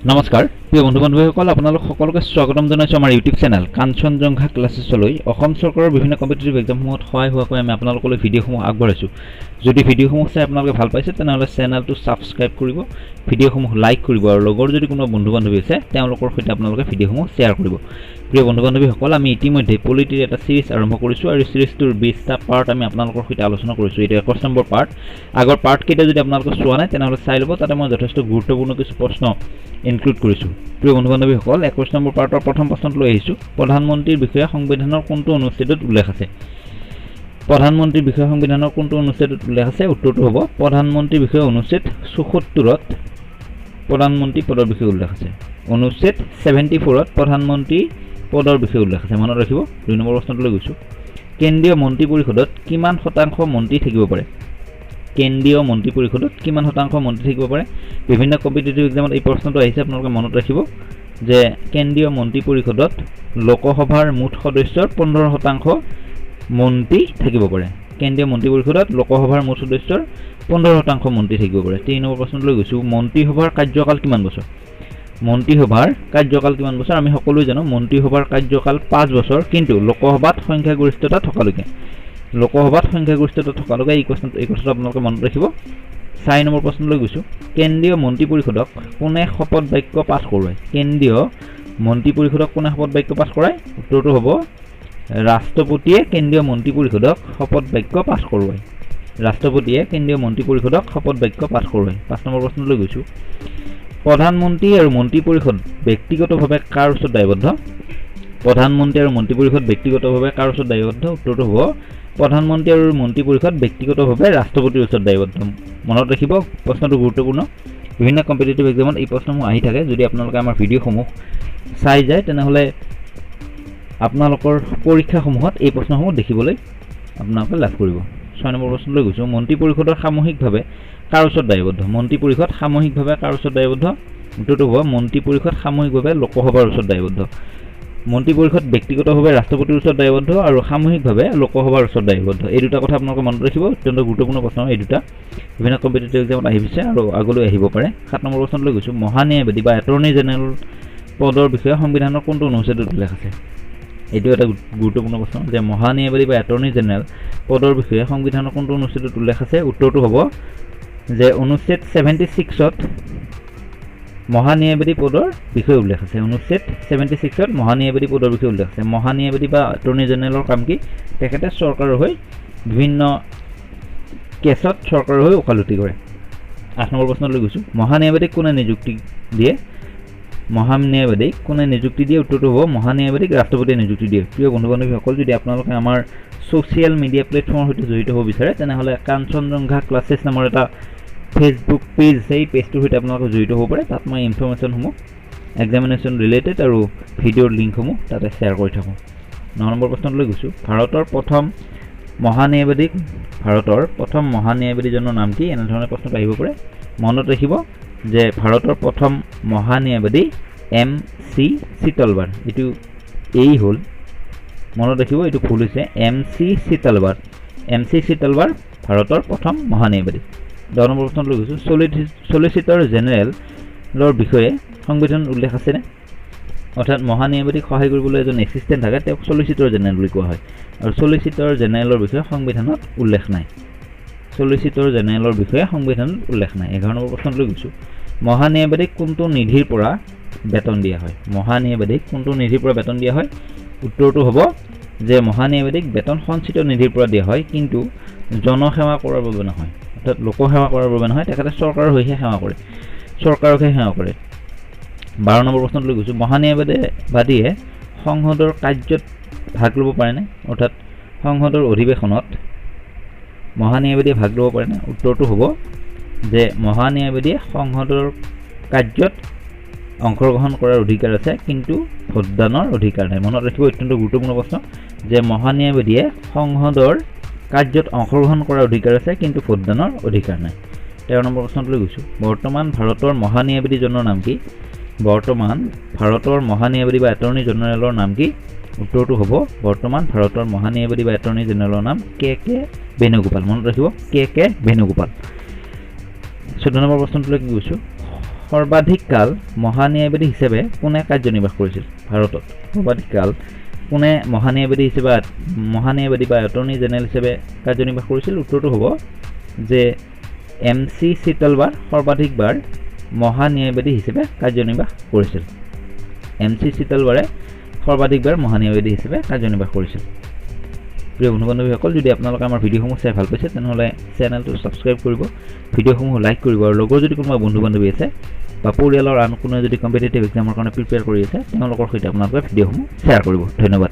নমস্কাৰ প্ৰিয় বন্ধু বান্ধৱীসকল আপোনালোক সকলোকে স্বাগতম জনাইছোঁ আমাৰ ইউটিউব চেনেল কাঞ্চনজংঘা ক্লাছেছলৈ অসম চৰকাৰৰ বিভিন্ন কম্পিটিটিভ এক্সামসমূহত সহায় হোৱাকৈ আমি আপোনালোকলৈ ভিডিঅ'সমূহ আগবঢ়াইছোঁ যদি ভিডিঅ'সমূহ চাই আপোনালোকে ভাল পাইছে তেনেহ'লে চেনেলটো ছাবস্ক্ৰাইব কৰিব ভিডিঅ'সমূহ লাইক কৰিব আৰু লগৰ যদি কোনো বন্ধু বান্ধৱী আছে তেওঁলোকৰ সৈতে আপোনালোকে ভিডিঅ'সমূহ শ্বেয়াৰ কৰিব প্ৰিয় বন্ধু বান্ধৱীসকল আমি ইতিমধ্যে পলিটিৰ এটা সিৰিজ আৰম্ভ কৰিছোঁ আৰু সিৰিজটোৰ 20টা পাৰ্ট আমি আপোনালোকৰ সৈতে আলোচনা কৰিছোঁ এইটো 21 নম্বৰ পাৰ্ট আগৰ পাৰ্ট কেইটা যদি আপোনালোকে চোৱা নাই তেনেহ'লে চাই ল'ব তাতে মই যথেষ্ট গুৰুত্বপূৰ্ণ কিছু প্ৰশ্ন ইনক্লুড কৰিছোঁ প্ৰিয় বন্ধু বান্ধৱীসকল 21 নম্বৰ পাৰ্টৰ প্ৰথম প্ৰশ্নটো লৈ আহিছোঁ প্ৰধানমন্ত্ৰীৰ বিষয়ে সংবিধানৰ কোনটো অনুচ্ছেদত উল্লেখ আছে প্ৰধানমন্ত্ৰীৰ বিষয়ে সংবিধানৰ কোনটো অনুচ্ছেদত উল্লেখ আছে উত্তৰটো হ'ব প্ৰধানমন্ত্ৰীৰ বিষয়ে অনুচ্ছেদ 74ত প্ৰধানমন্ত্ৰী পদৰ বিষয়ে উল্লেখ আছে অনুচ্ছেদ 74ত প্ৰধানমন্ত্ৰী পদৰ বিষয়ে উল্লেখ আছে মনত ৰাখিব 2 নম্বৰ প্ৰশ্নটোলৈ গৈছোঁ কেন্দ্ৰীয় মন্ত্ৰী পৰিষদত কিমান শতাংশ মন্ত্ৰী থাকিব পাৰে কেন্দ্ৰীয় মন্ত্ৰী পৰিষদত কিমান শতাংশ মন্ত্ৰী থাকিব পাৰে বিভিন্ন কম্পিটিটিভ এক্সামত এই প্ৰশ্নটো আহিছে আপোনালোকে মনত ৰাখিব যে কেন্দ্ৰীয় মন্ত্ৰী পৰিষদত লোকসভাৰ মুঠ সদস্যৰ 15% মন্ত্ৰী থাকিব পাৰে কেন্দ্ৰীয় মন্ত্ৰী পৰিষদত লোকসভাৰ মুঠ সদস্যৰ 15% মন্ত্ৰী থাকিব পাৰে 3 নম্বৰ প্ৰশ্নলৈ গৈছোঁ মন্ত্ৰীসভাৰ কাৰ্যকাল কিমান বছৰ মন্ত্ৰীসভাৰ কাৰ্যকাল কিমান বছৰ আমি সকলোৱে জানো মন্ত্ৰীসভাৰ কাৰ্যকাল 5 বছৰ কিন্তু লোকসভাত সংখ্যাগৰিষ্ঠতা থকালৈকে এই কথাটো আপোনালোকে মনত ৰাখিব 4 নম্বৰ প্ৰশ্নলৈ গৈছোঁ কেন্দ্ৰীয় মন্ত্ৰী পৰিষদক কোনে শপত বাক্য পাঠ কৰোৱায় কেন্দ্ৰীয় মন্ত্ৰী পৰিষদক কোনে শপত বাক্য পাঠ কৰায় উত্তৰটো হ'ব ৰাষ্ট্ৰপতিয়ে কেন্দ্ৰীয় মন্ত্ৰী পৰিষদক শপত বাক্য পাঠ কৰোৱায় ৰাষ্ট্ৰপতিয়ে কেন্দ্ৰীয় মন্ত্ৰী পৰিষদক শপত বাক্য পাঠ কৰোৱায় 5 নম্বৰ প্ৰশ্নলৈ গৈছোঁ প্ৰধানমন্ত্ৰী আৰু মন্ত্ৰী পৰিষদ ব্যক্তিগতভাৱে কাৰ ওচৰত দায়বদ্ধ প্ৰধানমন্ত্ৰী আৰু মন্ত্ৰী পৰিষদ ব্যক্তিগতভাৱে কাৰ ওচৰত দায়বদ্ধ উত্তৰটো হ'ব প্ৰধানমন্ত্ৰী আৰু মন্ত্ৰী পৰিষদ ব্যক্তিগতভাৱে ৰাষ্ট্ৰপতিৰ ওচৰত দায়বদ্ধ মনত ৰাখিব প্ৰশ্নটো গুৰুত্বপূৰ্ণ বিভিন্ন কম্পিটিটিভ এক্সামত এই প্ৰশ্নসমূহ আহি থাকে যদি আপোনালোকে আমাৰ ভিডিঅ'সমূহ চাই যায় তেনেহ'লে আপোনালোকৰ পৰীক্ষাসমূহত এই প্ৰশ্নসমূহ দেখিবলৈ আপোনালোকে লাভ কৰিব 6 নম্বৰ প্ৰশ্নলৈ গৈছোঁ মন্ত্ৰী পৰিষদৰ সামূহিকভাৱে কাৰ ওচৰত দায়বদ্ধ মন্ত্ৰী পৰিষদ সামূহিকভাৱে কাৰ ওচৰত দায়বদ্ধ উত্তৰটো হ'ব মন্ত্ৰী পৰিষদ সামূহিকভাৱে লোকসভাৰ ওচৰত দায়বদ্ধ মন্ত্ৰী পৰিষদ ব্যক্তিগতভাৱে ৰাষ্ট্ৰপতিৰ ওচৰত দায়বদ্ধ আৰু সামূহিকভাৱে লোকসভাৰ ওচৰত দায়বদ্ধ এই দুটা কথা আপোনালোকে মনত ৰাখিব অত্যন্ত গুৰুত্বপূৰ্ণ প্ৰশ্ন এই দুটা বিভিন্ন কম্পিটিটিভ এক্সামত আহিছে আৰু আগলৈ আহিব পাৰে 7 নম্বৰ প্ৰশ্নলৈ গৈছোঁ মহান্যায়বাদী বা এটৰ্নি জেনেৰেল পদৰ বিষয়ে সংবিধানৰ কোনটো অনুচ্ছেদত উল্লেখ আছে এইটো এটা গুৰুত্বপূৰ্ণ প্ৰশ্ন যে মহান্যায়বাদী বা এটৰ্নি জেনেৰেল পদৰ বিষয়ে সংবিধানৰ কোনটো অনুচ্ছেদত উল্লেখ আছে উত্তৰটো হ'ব যে অনুচ্ছেদ 76ত মহান্যায়বাদী পদৰ বিষয়ে উল্লেখ আছে অনুচ্ছেদ 76ত মহান্যায়বাদী পদৰ বিষয়ে উল্লেখ আছে মহান্যায়বাদী বা এটৰ্নি জেনেৰেলৰ কাম কি তেখেতে চৰকাৰৰ হৈ বিভিন্ন কেছত চৰকাৰৰ হৈ ওকালতি কৰে 8 নম্বৰ প্ৰশ্নলৈ গৈছোঁ মহান্যায়বাদীক কোনে নিযুক্তি দিয়ে উত্তৰটো হ'ব মহান্যায়বাদীক ৰাষ্ট্ৰপতিয়ে নিযুক্তি দিয়ে প্ৰিয় বন্ধু বান্ধৱীসকল যদি আপোনালোকে আমাৰ ছ'চিয়েল মিডিয়া প্লেটফৰ্মৰ সৈতে জড়িত হ'ব বিচাৰে তেনেহ'লে কাঞ্চনজংঘা ক্লাছেছ নামৰ এটা ফেচবুক পেজ সেই পেজটোৰ সৈতে আপোনালোকে জড়িত হ'ব পাৰে তাত মই ইনফৰমেশ্যনসমূহ এক্সামিনেশ্যন ৰিলেটেড আৰু ভিডিঅ'ৰ লিংকসমূহ তাতে শ্বেয়াৰ কৰি থাকোঁ 9 নম্বৰ প্ৰশ্নলৈ গৈছোঁ ভাৰতৰ প্ৰথম মহান্যায়বাদীজনৰ নাম কি এনেধৰণৰ প্ৰশ্নটো আহিব পাৰে মনত ৰাখিব যে ভাৰতৰ প্ৰথম মহান্যায়বাদী MC চিতলবাৰ এইটো এই হ'ল মনত ৰাখিব এইটো ভুল হৈছে MC চিতলবাৰ ভাৰতৰ প্ৰথম মহান্যায়বাদী 10 নম্বৰ প্ৰশ্নলৈ গৈছোঁ চলিচিটৰ জেনেৰেলৰ বিষয়ে সংবিধানত উল্লেখ আছেনে অৰ্থাৎ মহান্যায়বাদীক সহায় কৰিবলৈ এজন এছিষ্টেণ্ট থাকে তেওঁক চলিচিটৰ জেনেৰেল বুলি কোৱা হয় আৰু চলিচিটৰ জেনেৰেলৰ বিষয়ে সংবিধানত উল্লেখ নাই 11 নম্বৰ প্ৰশ্নলৈ গৈছোঁ মহান্যায়বাদীক কোনটো নিধিৰ পৰা বেতন দিয়া হয় উত্তৰটো হ'ব যে মহান্যায়বাদীক বেতন সঞ্চিত নিধিৰ পৰা দিয়া হয় কিন্তু জনসেৱা কৰাৰ বাবে নহয় অৰ্থাৎ লোকসেৱা কৰাৰ বাবে নহয় তেখেতে চৰকাৰৰ হৈহে সেৱা কৰে 12 নম্বৰ প্ৰশ্নলৈ গৈছোঁ মহান্যায়বাদীয়ে সংসদৰ কাৰ্যত ভাগ ল'ব পাৰেনে অৰ্থাৎ সংসদৰ অধিৱেশনত মহান্যায়বাদীয়ে ভাগ ল'ব পাৰেনে উত্তৰটো হ'ব যে মহান্যায়বাদীয়ে সংসদৰ কাৰ্যত অংশগ্ৰহণ কৰাৰ অধিকাৰ আছে কিন্তু ভোটদানৰ অধিকাৰ নাই মনত ৰাখিব অত্যন্ত গুৰুত্বপূৰ্ণ প্ৰশ্ন যে মহান্যায়বাদীয়ে সংসদৰ কাৰ্যত অংশগ্ৰহণ কৰাৰ অধিকাৰ আছে কিন্তু ভোটদানৰ অধিকাৰ নাই 13 নম্বৰ প্ৰশ্নলৈ গৈছোঁ বৰ্তমান ভাৰতৰ মহান্যায়বাদীজনৰ নাম কি বা এটৰ্নি জেনেৰেলৰ নাম কি উত্তৰটো হ'ব বৰ্তমান ভাৰতৰ মহান্যায়বাদী বা এটৰ্নি জেনেৰেলৰ নাম KK বেণুগোপাল মনত ৰাখিব KK বেণুগোপাল 14 নম্বৰ প্ৰশ্নটোলৈ গৈছোঁ সৰ্বাধিক কাল মহান্যায়বাদী হিচাপে কোনে কাৰ্যনিৰ্বাহ কৰিছিল ভাৰতত সৰ্বাধিক কাল কোনে মহান্যায়বাদী বা এটৰ্নি জেনেৰেল হিচাপে কাৰ্যনিৰ্বাহ কৰিছিল উত্তৰটো হ'ব যে MC চিতালৱাৰ সৰ্বাধিকবাৰ মহান্যায়বাদী হিচাপে কাৰ্যনিৰ্বাহ কৰিছিল MC চিতালৱাৰে সৰ্বাধিকবাৰ মহান্যায়বাদী হিচাপে কাৰ্যনিৰ্বাহ কৰিছিল প্ৰিয় বন্ধু বান্ধৱীসকল যদি আপোনালোকে আমাৰ ভিডিঅ'সমূহ চাই ভাল পাইছে তেনেহ'লে চেনেলটো ছাবস্ক্ৰাইব কৰিব ভিডিঅ'সমূহ লাইক কৰিব আৰু লগৰ যদি কোনোবা বন্ধু বান্ধৱী আছে বা পৰিয়ালৰ আন কোনোৱে যদি কম্পিটিটিভ এক্সামৰ কাৰণে প্ৰিপেয়াৰ কৰি আছে তেওঁলোকৰ সৈতে আপোনালোকে ভিডিঅ'সমূহ শ্বেয়াৰ কৰিব ধন্যবাদ